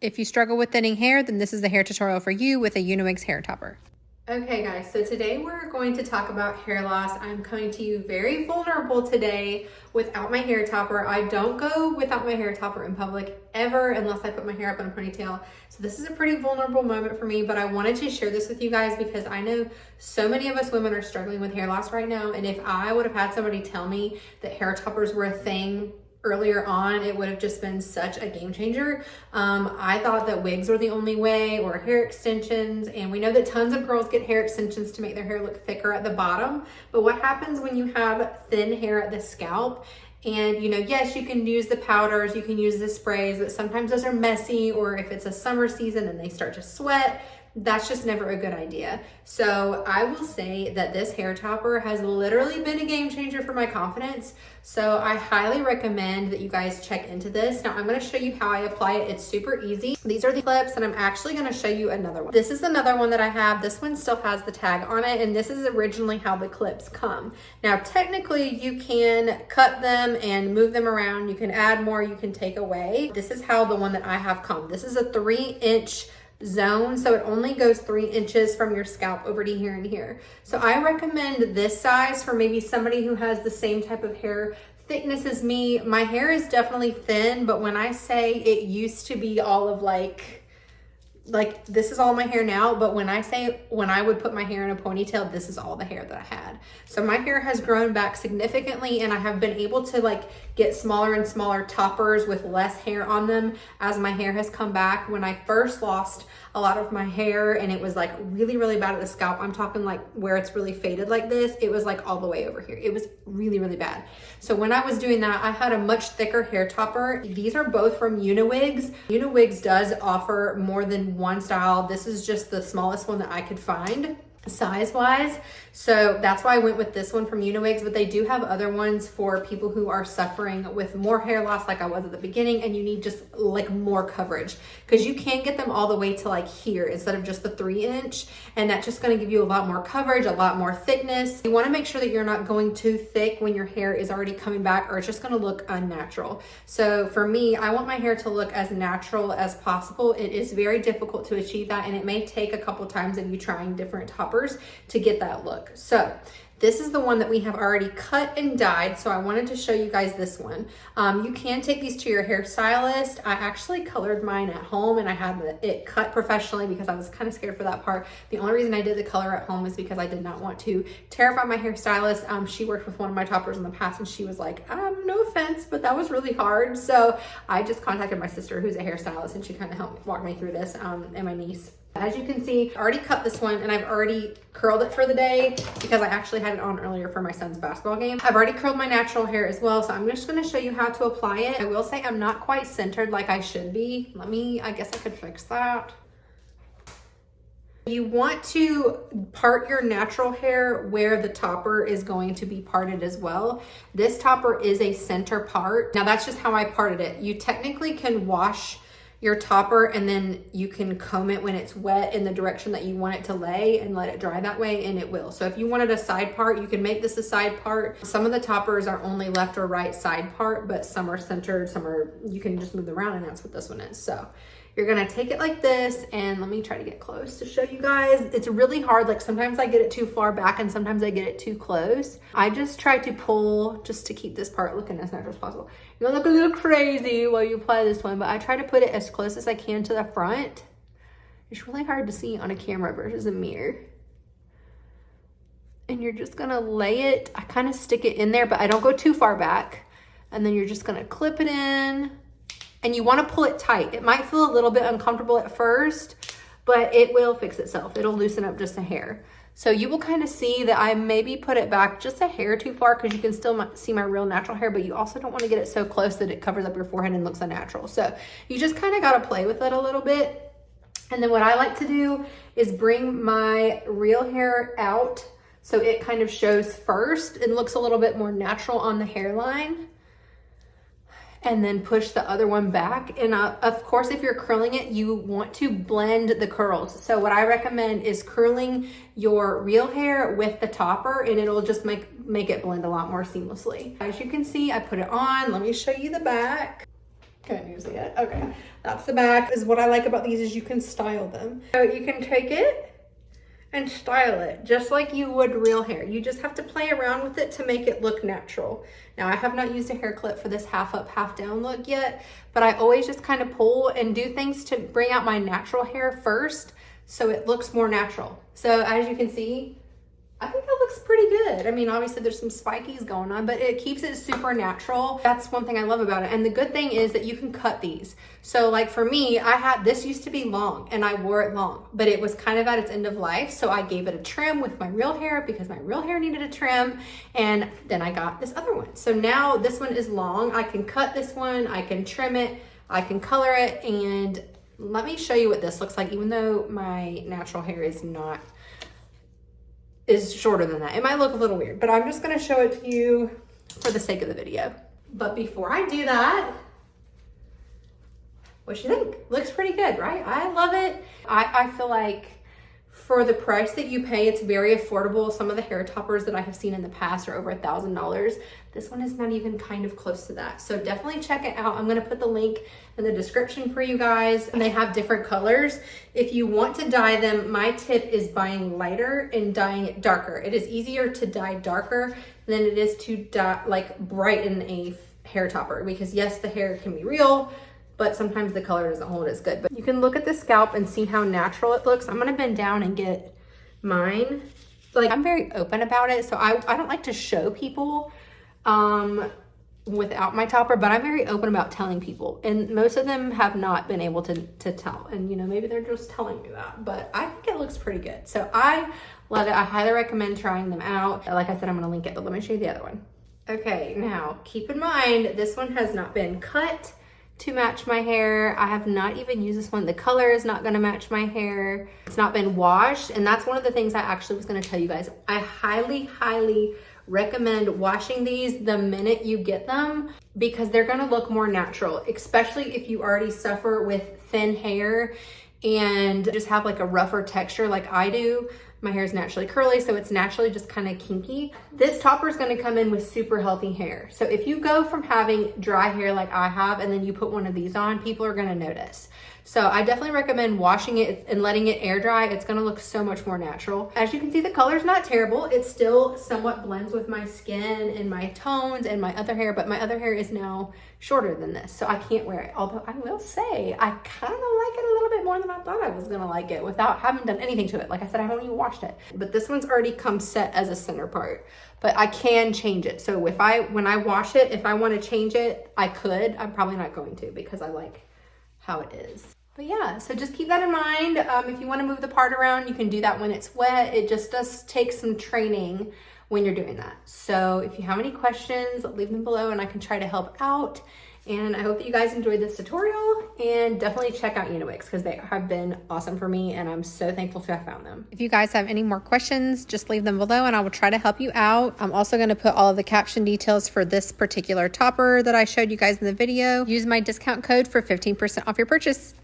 If you struggle with thinning hair, then this is the hair tutorial for you with a UNIWIGS hair topper. Okay guys, so today we're going to talk about hair loss. I'm coming to you very vulnerable today without my hair topper. I don't go without my hair topper in public ever unless I put my hair up in a ponytail. So this is a pretty vulnerable moment for me, but I wanted to share this with you guys because I know so many of us women are struggling with hair loss right now. And if I would have had somebody tell me that hair toppers were a thing earlier on, it would have just been such a game changer. I thought that wigs were the only way, or hair extensions, and we know that tons of girls get hair extensions to make their hair look thicker at the bottom. But what happens when you have thin hair at the scalp? And yes, you can use the powders, you can use the sprays, but sometimes those are messy, or if it's a summer season and they start to sweat, that's just never a good idea. So I will say that this hair topper has literally been a game changer for my confidence. So I highly recommend that you guys check into this. Now I'm going to show you how I apply it. It's super easy. These are the clips, and I'm actually going to show you another one. This is another one that I have. This one still has the tag on it, and this is originally how the clips come. Now technically you can cut them and move them around. You can add more, you can take away. This is how the one that I have come. This is a 3-inch zone, so it only goes 3 inches from your scalp over to here and here. So I recommend this size for maybe somebody who has the same type of hair thickness as me. My hair is definitely thin, but when I say it used to be all of like this is all my hair now, but when I say when I would put my hair in a ponytail, this is all the hair that I had. So my hair has grown back significantly, and I have been able to get smaller and smaller toppers with less hair on them as my hair has come back. When I first lost a lot of my hair and it was really, really bad at the scalp, I'm talking where it's really faded like this, it was all the way over here. It was really, really bad. So when I was doing that, I had a much thicker hair topper. These are both from UNIWIGS. UNIWIGS does offer more than one style. This is just the smallest one that I could find size wise, so that's why I went with this one from UNIWIGS, but they do have other ones for people who are suffering with more hair loss like I was at the beginning, and you need just more coverage, because you can get them all the way to here instead of just the 3-inch, and that's just going to give you a lot more coverage, a lot more thickness. You want to make sure that you're not going too thick when your hair is already coming back, or it's just going to look unnatural. So for me, I want my hair to look as natural as possible. It is very difficult to achieve that, and it may take a couple times of you trying different toppers to get that look. So this is the one that we have already cut and dyed, so I wanted to show you guys this one. You can take these to your hairstylist. I actually colored mine at home, and I had it cut professionally because I was kind of scared for that part. The only reason I did the color at home is because I did not want to terrify my hairstylist. She worked with one of my toppers in the past, and she was like, no offense, but that was really hard. So I just contacted my sister, who's a hairstylist, and she kind of helped walk me through this, and my niece. As you can see, I already cut this one, and I've already curled it for the day because I actually had it on earlier for my son's basketball game. I've already curled my natural hair as well, so I'm just going to show you how to apply it. I will say I'm not quite centered like I should be. I guess I could fix that. You want to part your natural hair where the topper is going to be parted as well. This topper is a center part. Now that's just how I parted it. You technically can wash your topper, and then you can comb it when it's wet in the direction that you want it to lay and let it dry that way, and it will. So if you wanted a side part, you can make this a side part. Some of the toppers are only left or right side part, but some are centered, you can just move them around, and that's what this one is. So you're gonna take it like this, and let me try to get close to show you guys. It's really hard, sometimes I get it too far back and sometimes I get it too close. I just try to pull just to keep this part looking as natural as possible. You're gonna look a little crazy while you apply this one, but I try to put it as close as I can to the front. It's really hard to see on a camera versus a mirror. And you're just gonna lay it, I kind of stick it in there, but I don't go too far back. And then you're just gonna clip it in. And you want to pull it tight. It might feel a little bit uncomfortable at first, but it will fix itself. It'll loosen up just a hair. So you will kind of see that I maybe put it back just a hair too far, because you can still see my real natural hair, but you also don't want to get it so close that it covers up your forehead and looks unnatural. So you just kind of got to play with it a little bit. And then what I like to do is bring my real hair out so it kind of shows first and looks a little bit more natural on the hairline, and then push the other one back. And of course, if you're curling it, you want to blend the curls. So what I recommend is curling your real hair with the topper, and it'll just make it blend a lot more seamlessly. As you can see, I put it on. Let me show you the back. Can you see it? Okay. That's the back. Is what I like about these is you can style them. So you can take it and style it just like you would real hair. You just have to play around with it to make it look natural. Now, I have not used a hair clip for this half up, half down look yet, but I always just kind of pull and do things to bring out my natural hair first so it looks more natural. So as you can see, I think that looks pretty good. I mean, obviously there's some spikies going on, but it keeps it super natural. That's one thing I love about it. And the good thing is that you can cut these. So like for me, this used to be long and I wore it long, but it was kind of at its end of life. So I gave it a trim with my real hair because my real hair needed a trim. And then I got this other one. So now this one is long. I can cut this one, I can trim it, I can color it. And let me show you what this looks like, even though my natural hair is shorter than that. It might look a little weird, but I'm just gonna show it to you for the sake of the video. But before I do that, what you think? Looks pretty good, right? I love it. I feel like for the price that you pay, it's very affordable. Some of the hair toppers that I have seen in the past are over $1,000. This one is not even kind of close to that. So definitely check it out. I'm gonna put the link in the description for you guys. And they have different colors. If you want to dye them, my tip is buying lighter and dyeing it darker. It is easier to dye darker than it is to dye, like brighten a hair topper, because yes, the hair can be real, but sometimes the color doesn't hold as good. But you can look at the scalp and see how natural it looks. I'm gonna bend down and get mine. Like, I'm very open about it, so I don't like to show people without my topper, but I'm very open about telling people. And most of them have not been able to tell. And you know, maybe they're just telling me that, but I think it looks pretty good. So I love it. I highly recommend trying them out. Like I said, I'm gonna link it, but let me show you the other one. Okay, now keep in mind, this one has not been cut to match my hair. I have not even used this one. The color is not gonna match my hair. It's not been washed. And that's one of the things I actually was gonna tell you guys. I highly, highly recommend washing these the minute you get them, because they're gonna look more natural, especially if you already suffer with thin hair and just have like a rougher texture like I do. My hair is naturally curly, so it's naturally just kind of kinky. This topper is gonna come in with super healthy hair. So if you go from having dry hair like I have and then you put one of these on, people are gonna notice. So I definitely recommend washing it and letting it air dry. It's gonna look so much more natural. As you can see, the color's not terrible. It still somewhat blends with my skin and my tones and my other hair, but my other hair is now shorter than this, so I can't wear it. Although I will say, I kind of like it a little bit more than I thought I was gonna like it without having done anything to it. Like I said, I haven't even washed it. But this one's already come set as a center part, but I can change it. So when I wash it, if I wanna change it, I could. I'm probably not going to, because I like how it is. But yeah, so just keep that in mind. If you want to move the part around, you can do that when it's wet. It just does take some training when you're doing that. So if you have any questions, leave them below and I can try to help out. And I hope that you guys enjoyed this tutorial, and definitely check out UNIWIGS because they have been awesome for me and I'm so thankful to have found them. If you guys have any more questions, just leave them below and I will try to help you out. I'm also going to put all of the caption details for this particular topper that I showed you guys in the video. Use my discount code for 15% off your purchase.